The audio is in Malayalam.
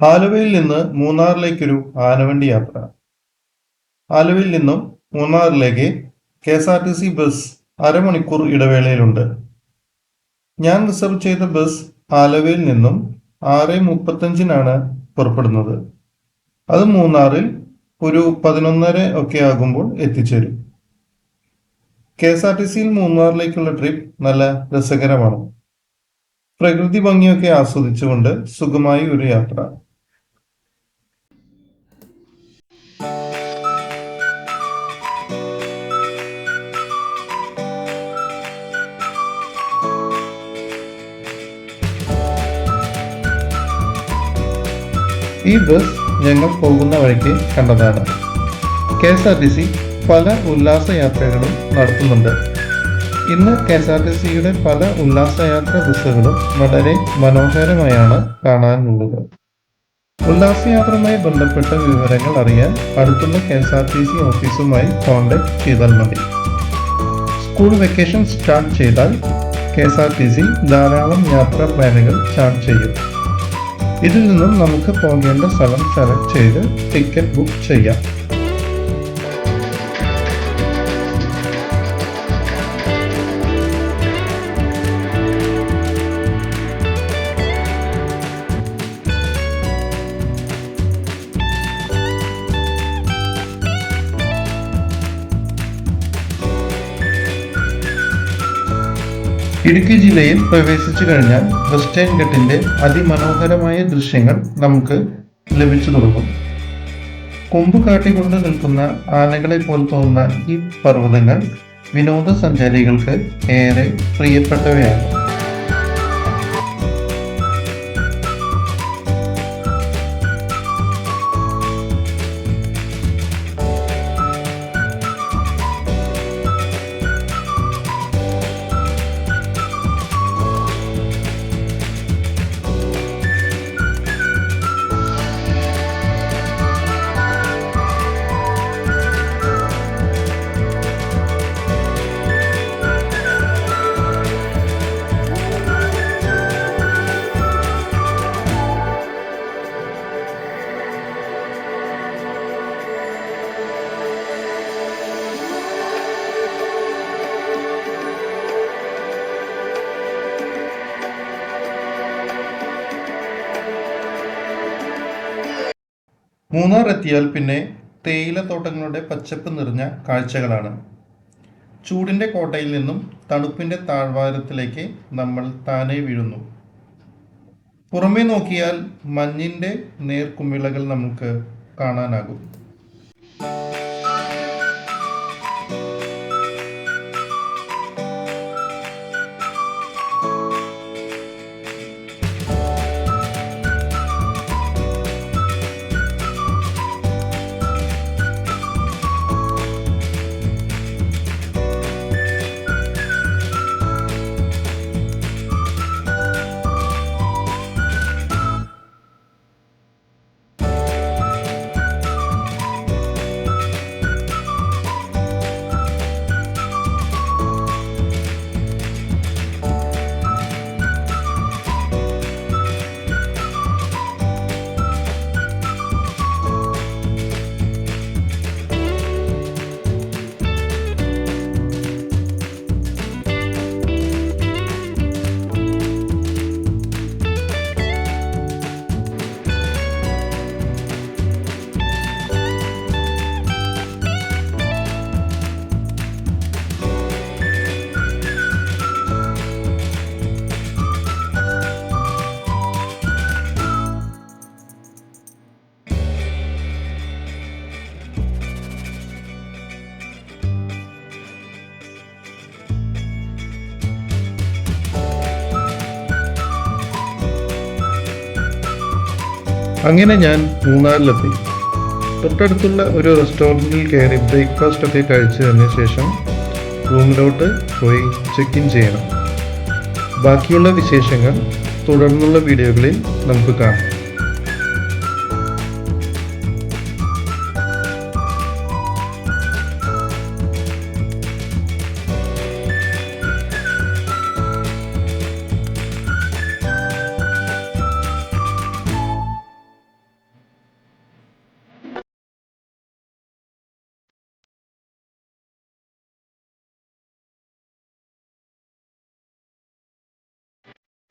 ആലുവയിൽ നിന്ന് മൂന്നാറിലേക്കൊരു ആനവണ്ടി യാത്ര. ആലുവയിൽ നിന്നും മൂന്നാറിലേക്ക് KSRTC ബസ് അരമണിക്കൂർ ഇടവേളയിലുണ്ട്. ഞാൻ റിസർവ് ചെയ്ത ബസ് ആലുവയിൽ നിന്നും 6:35 പുറപ്പെടുന്നത്. അത് മൂന്നാറിൽ ഒരു 11:30 ഒക്കെ ആകുമ്പോൾ എത്തിച്ചേരും. KSRTCയിൽ മൂന്നാറിലേക്കുള്ള ട്രിപ്പ് നല്ല രസകരമാണ്. പ്രകൃതി ഭംഗിയൊക്കെ ആസ്വദിച്ചുകൊണ്ട് സുഖമായി ഒരു യാത്ര. ഈ ബസ് ഞങ്ങൾ പോകുന്ന വഴിക്ക് കണ്ടതാണ്. KSRTC പല ഉല്ലാസയാത്രകളും നടത്തുന്നുണ്ട്. ഇന്ന് KSRTCയുടെ പല ഉല്ലാസയാത്ര ബസ്സുകളും വളരെ മനോഹരമായാണ് കാണാനുള്ളത്. ഉല്ലാസയാത്രയുമായി ബന്ധപ്പെട്ട വിവരങ്ങൾ അറിയാൻ അടുത്തുള്ള KSRTC ഓഫീസുമായി കോൺടാക്ട് ചെയ്താൽ മതി. സ്കൂൾ വെക്കേഷൻ സ്റ്റാർട്ട് ചെയ്താൽ KSRTC ധാരാളം യാത്രാ പ്ലാനുകൾ സ്റ്റാർട്ട് ചെയ്യും. ഇതിൽ നിന്നും നമുക്ക് പോകേണ്ട സ്ഥലം സെലക്ട് ചെയ്ത് ടിക്കറ്റ് ബുക്ക് ചെയ്യാം. ഇടുക്കി ജില്ലയിൽ പ്രവേശിച്ചു കഴിഞ്ഞാൽ വെസ്റ്റേൺ ഘട്ടിന്റെ അതിമനോഹരമായ ദൃശ്യങ്ങൾ നമുക്ക് ലഭിച്ചു തുടങ്ങും. കൊമ്പ് കാട്ടിക്കൊണ്ട് നിൽക്കുന്ന ആനകളെ പോലെ തോന്നുന്ന ഈ പർവ്വതങ്ങൾ വിനോദസഞ്ചാരികൾക്ക് ഏറെ പ്രിയപ്പെട്ടവയാണ്. മൂന്നാർ എത്തിയാൽ പിന്നെ തേയിലത്തോട്ടങ്ങളുടെ പച്ചപ്പ് നിറഞ്ഞ കാഴ്ചകളാണ്. ചൂടിൻ്റെ കോട്ടയിൽ നിന്നും തണുപ്പിൻ്റെ താഴ്വാരത്തിലേക്ക് നമ്മൾ താനെ വീഴുന്നു. പുറമേ നോക്കിയാൽ മഞ്ഞിൻ്റെ നേർക്കുമിളകൾ നമുക്ക് കാണാനാകും. അങ്ങനെ ഞാൻ മൂന്നാറിലെത്തി. തൊട്ടടുത്തുള്ള ഒരു റെസ്റ്റോറൻറ്റിൽ കയറി ബ്രേക്ക്ഫാസ്റ്റ് ഒക്കെ കഴിച്ചതിന് ശേഷം റൂമിലോട്ട് പോയി ചെക്ക് ഇൻ ചെയ്യണം. ബാക്കിയുള്ള വിശേഷങ്ങൾ തുടർന്നുള്ള വീഡിയോകളിൽ നമുക്ക് കാണാം.